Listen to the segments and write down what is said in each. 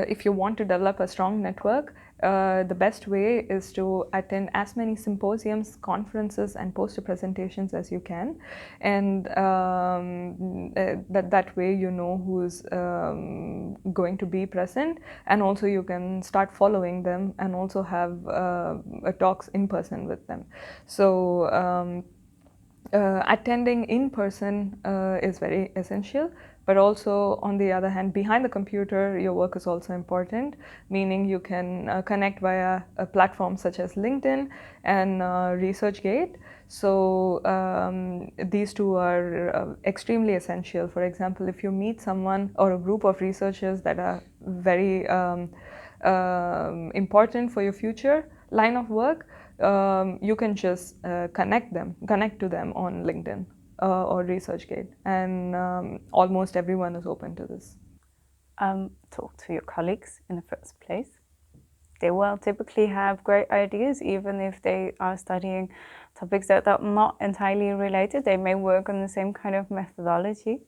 if you want to develop a strong network, the best way is to attend as many symposiums, conferences, and poster presentations as you can, and that way you know who's going to be present, and also you can start following them and also have talks in person with them. So attending in person is very essential, but also on the other hand, behind the computer, your work is also important, meaning you can connect via a platform such as LinkedIn and ResearchGate. So these two are extremely essential. For example, if you meet someone or a group of researchers that are very important for your future line of work, you can just connect to them on LinkedIn or ResearchGate, and almost everyone is open to this. Talk to your colleagues in the first place. They will typically have great ideas, even if they are studying topics that are not entirely related. They may work on the same kind of methodology.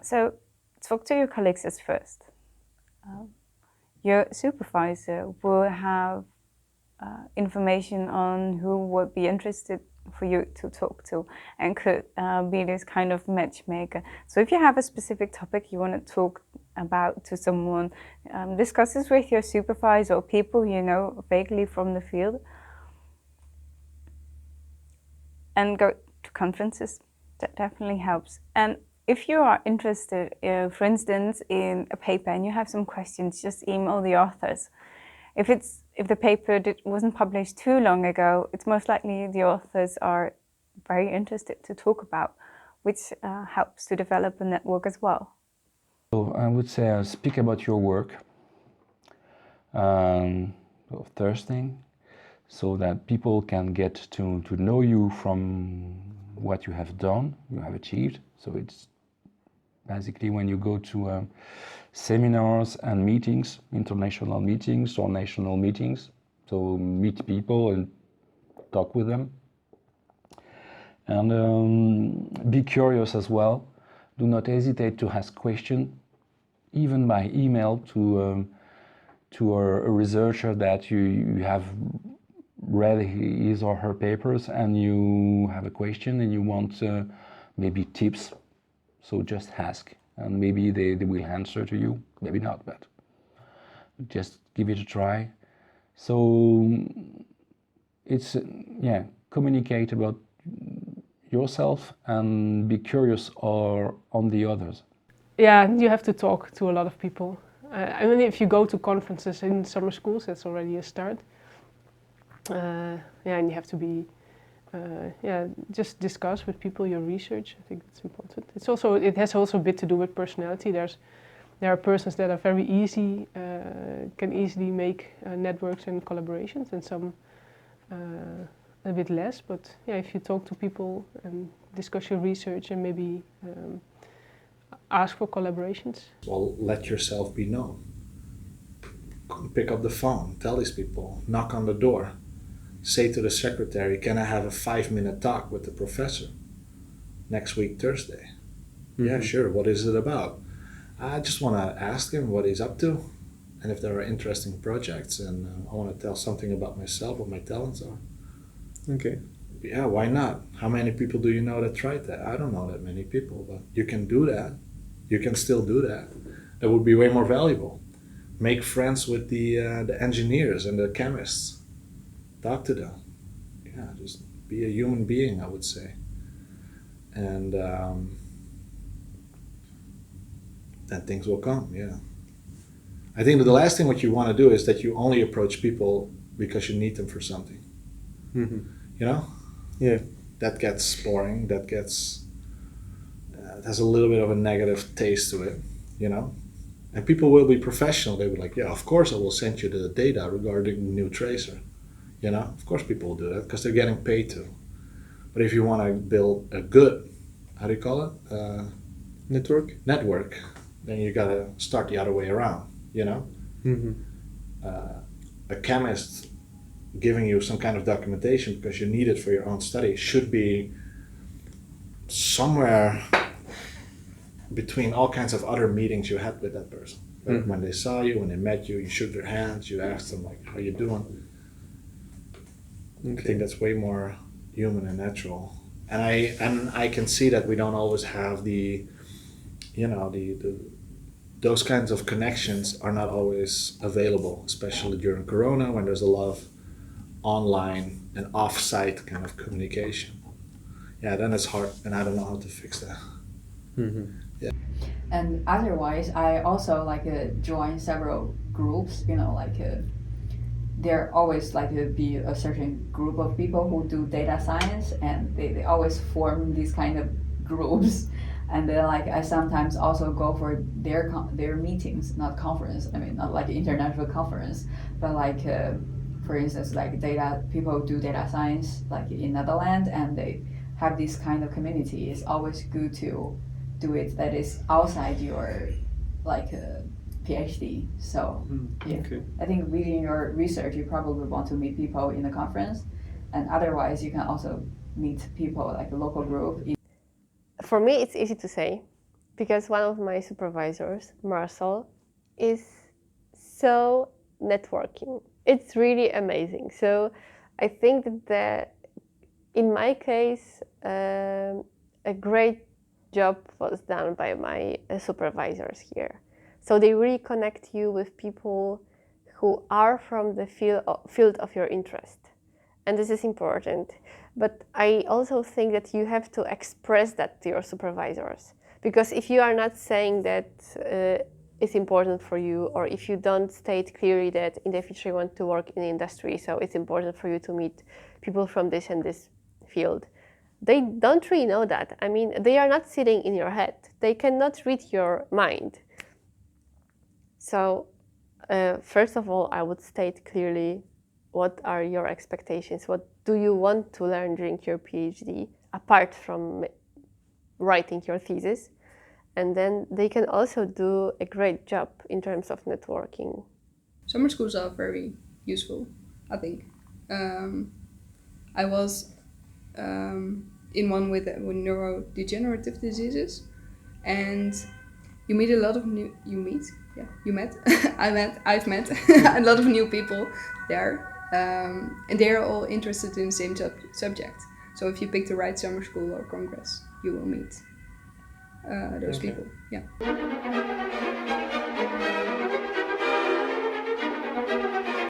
So talk to your colleagues at first. Your supervisor will have information on who would be interested for you to talk to, and could be this kind of matchmaker. So if you have a specific topic you want to talk about to someone, discuss this with your supervisor or people you know vaguely from the field, and go to conferences. That definitely helps. And if you are interested, for instance, in a paper and you have some questions, just email the authors. If the paper wasn't published too long ago, it's most likely the authors are very interested to talk about, which helps to develop a network as well. So I would say speak about your work first thing, so that people can get to know you from what you have done, you have achieved. So it's basically when you go to seminars and meetings, international meetings or national meetings, so meet people and talk with them. And be curious as well. Do not hesitate to ask questions, even by email, to a researcher that you have read his or her papers and you have a question and you want maybe tips. So just ask, and maybe they will answer to you, maybe not, but just give it a try. So it's, communicate about yourself and be curious on the others. Yeah, you have to talk to a lot of people. I mean, if you go to conferences in summer schools, that's already a start. And you have to be, just discuss with people your research. I think it's important. It has also a bit to do with personality. There are persons that are very easy, can easily make networks and collaborations, and some a bit less. But if you talk to people and discuss your research and maybe ask for collaborations. Well, let yourself be known. Pick up the phone, tell these people, knock on the door. Say to the secretary, can I have a 5-minute talk with the professor next week, Thursday? Mm-hmm. Yeah, sure. What is it about? I just want to ask him what he's up to and if there are interesting projects, and I want to tell something about myself, what my talents are. Okay. Yeah, why not? How many people do you know that tried that? I don't know that many people, but you can do that. You can still do that. That would be way more valuable. Make friends with the engineers and the chemists. Talk to them. Yeah, just be a human being, I would say. And then things will come, yeah. I think that the last thing what you want to do is that you only approach people because you need them for something. Mm-hmm. You know? Yeah. That gets boring, that gets, it has a little bit of a negative taste to it, you know? And people will be professional. They will be like, yeah, of course I will send you the data regarding the new tracer. You know, of course people will do that because they're getting paid to. But if you want to build a good, how do you call it? Network, then you got to start the other way around, you know? Mm-hmm. A chemist giving you some kind of documentation because you need it for your own study should be somewhere between all kinds of other meetings you had with that person. But when they saw you, when they met you, you shook their hands, you asked them like, how you doing? I think that's way more human and natural. And I can see that we don't always have the those kinds of connections are not always available, especially during Corona, when there's a lot of online and off-site kind of communication. Yeah, then it's hard, and I don't know how to fix that. Yeah. And otherwise, I also join several groups. There always be a certain group of people who do data science, and they always form these kind of groups. And then I sometimes also go for their meetings, not conference. I mean, not international conference, but for instance, people do data science in Netherlands, and they have this kind of community. It's always good to do it that is outside your PhD. So yeah, okay. I think within your research, you probably want to meet people in the conference, and otherwise you can also meet people a local group. For me, it's easy to say, because one of my supervisors, Marcel, is so networking. It's really amazing. So I think that in my case, a great job was done by my supervisors here. So they really connect you with people who are from the field of your interest. And this is important. But I also think that you have to express that to your supervisors. Because if you are not saying that it's important for you, or if you don't state clearly that in the future you want to work in the industry, so it's important for you to meet people from this and this field, they don't really know that. I mean, they are not sitting in your head. They cannot read your mind. So first of all, I would state clearly what are your expectations? What do you want to learn during your PhD, apart from writing your thesis? And then they can also do a great job in terms of networking. Summer schools are very useful, I think. I was in one with neurodegenerative diseases, and you meet a lot of I've met a lot of new people there. And they're all interested in the same subject. So if you pick the right summer school or congress, you will meet those people. Yeah.